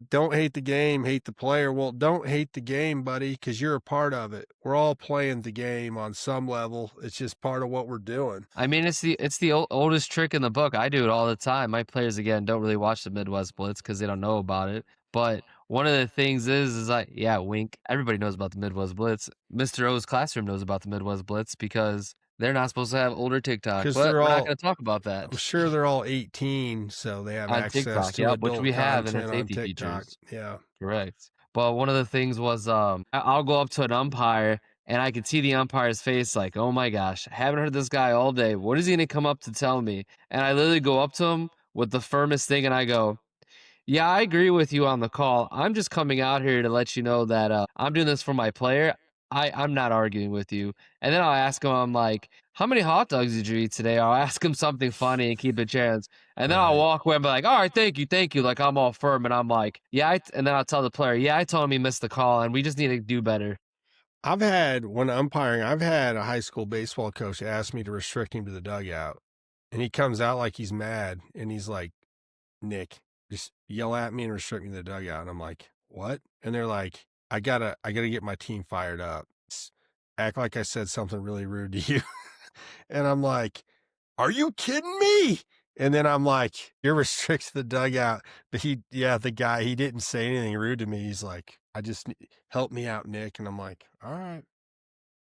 Don't hate the game, hate the player. Well, don't hate the game, buddy, because you're a part of it. We're all playing the game on some level. It's just part of what we're doing. I mean, it's the oldest trick in the book. I do it all the time. My players, again, don't really watch the Midwest Blitz because they don't know about it. But one of the things is like, yeah, wink. Everybody knows about the Midwest Blitz. Mr. O's classroom knows about the Midwest Blitz because they're not supposed to have older TikTok. But we're not going to talk about that. I'm sure they're all 18, so they have access TikTok, to adult which we have in content the safety on TikTok. features. Yeah, correct. But one of the things was, I'll go up to an umpire and I can see the umpire's face like, oh my gosh, I haven't heard this guy all day. What is he going to come up to tell me? And I literally go up to him with the firmest thing and I go, yeah, I agree with you on the call. I'm just coming out here to let you know that I'm doing this for my player. I'm not arguing with you. And then I'll ask him, I'm like, how many hot dogs did you eat today? I'll ask him something funny and keep it chance. And then I'll walk away and be like, all right, thank you. Like, I'm all firm. And I'm like, yeah. And then I'll tell the player, yeah, I told him he missed the call and we just need to do better. When umpiring, I've had a high school baseball coach ask me to restrict him to the dugout. And he comes out like he's mad. And he's like, Nick, just yell at me and restrict me to the dugout. And I'm like, what? And they're like, I gotta get my team fired up. Act like I said something really rude to you. And I'm like, are you kidding me? And then I'm like, you're restricted to the dugout. But the guy, he didn't say anything rude to me. He's like, help me out, Nick. And I'm like, all right.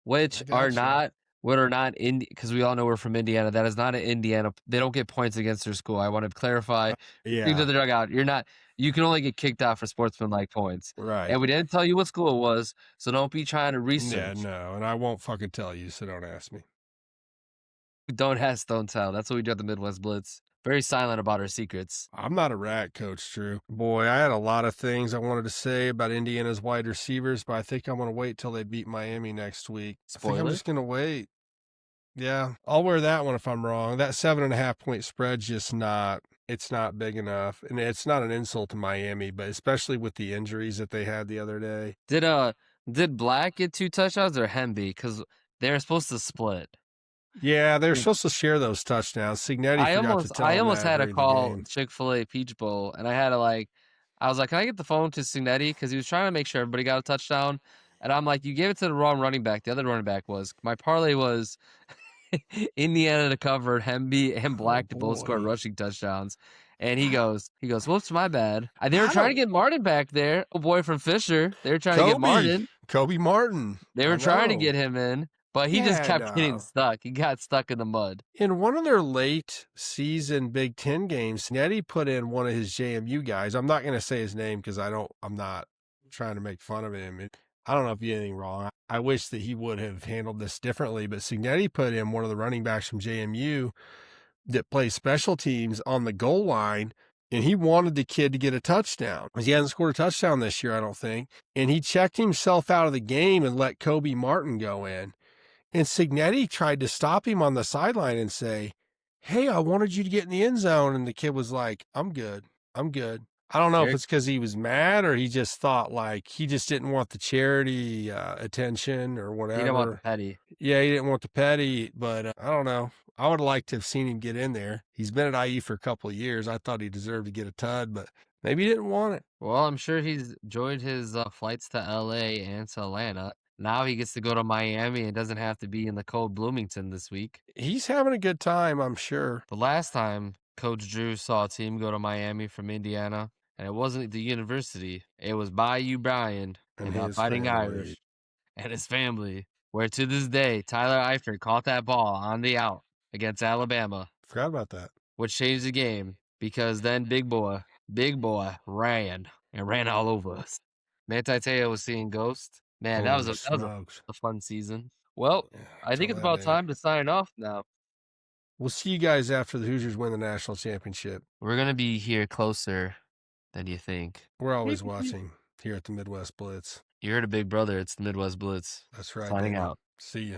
Which are not because we all know we're from Indiana. That is not an Indiana. They don't get points against their school. I want to clarify. To the dugout. You can only get kicked out for sportsmanlike points. Right. And we didn't tell you what school it was, so don't be trying to research. Yeah, no, and I won't fucking tell you, so don't ask me. Don't ask, don't tell. That's what we do at the Midwest Blitz. Very silent about our secrets. I'm not a rat, Coach Drew. Boy, I had a lot of things I wanted to say about Indiana's wide receivers, but I think I'm going to wait till they beat Miami next week. Spoiler? I think I'm just going to wait. Yeah, I'll wear that one if I'm wrong. That 7.5 point spread's just it's not big enough. And it's not an insult to Miami, but especially with the injuries that they had the other day. Did Black get 2 touchdowns or Hemby? Because they were supposed to split. Yeah, they're supposed to share those touchdowns. Cignetti I almost had to call Chick-fil-A Peach Bowl, and I had to I was like, can I get the phone to Cignetti? Because he was trying to make sure everybody got a touchdown. And I'm like, you gave it to the wrong running back. The other running back my parlay was Indiana to cover, Hemby and Black to both score rushing touchdowns. And he goes, whoops, my bad. They were trying to get Martin back there. Oh boy from Fisher. They were trying to get Martin. Kobe Martin. They were trying to get him in, but he just kept getting stuck. He got stuck in the mud. In one of their late season Big Ten games, Cignetti put in one of his JMU guys. I'm not going to say his name because I'm not trying to make fun of him. I don't know if he did anything wrong. I wish that he would have handled this differently, but Cignetti put in one of the running backs from JMU that plays special teams on the goal line, and he wanted the kid to get a touchdown. He hasn't scored a touchdown this year, I don't think. And he checked himself out of the game and let Kobe Martin go in. And Cignetti tried to stop him on the sideline and say, "Hey, I wanted you to get in the end zone." And the kid was like, "I'm good. I'm good." I don't know if it's because he was mad or he just thought like he just didn't want the charity attention or whatever. He didn't want the petty. Yeah, he didn't want the petty, but I don't know. I would have liked to have seen him get in there. He's been at IE for a couple of years. I thought he deserved to get a tud, but maybe he didn't want it. Well, I'm sure he's enjoyed his flights to LA and to Atlanta. Now he gets to go to Miami and doesn't have to be in the cold Bloomington this week. He's having a good time, I'm sure. The last time Coach Drew saw a team go to Miami from Indiana, and it wasn't the university, it was Bayou Brian And the his Fighting family. Irish and his family, where to this day, Tyler Eifert caught that ball on the out against Alabama, Forgot about that. which changed the game because then Big Boy ran all over us. Manti Te'o was seeing ghosts. Man, that was a fun season. Well, Yeah, I think it's about time to sign off now. We'll see you guys after the Hoosiers win the national championship. We're going to be here closer than you think. We're always watching here at the Midwest Blitz. You heard a big brother. It's the Midwest Blitz. That's right. Signing baby. out. See ya.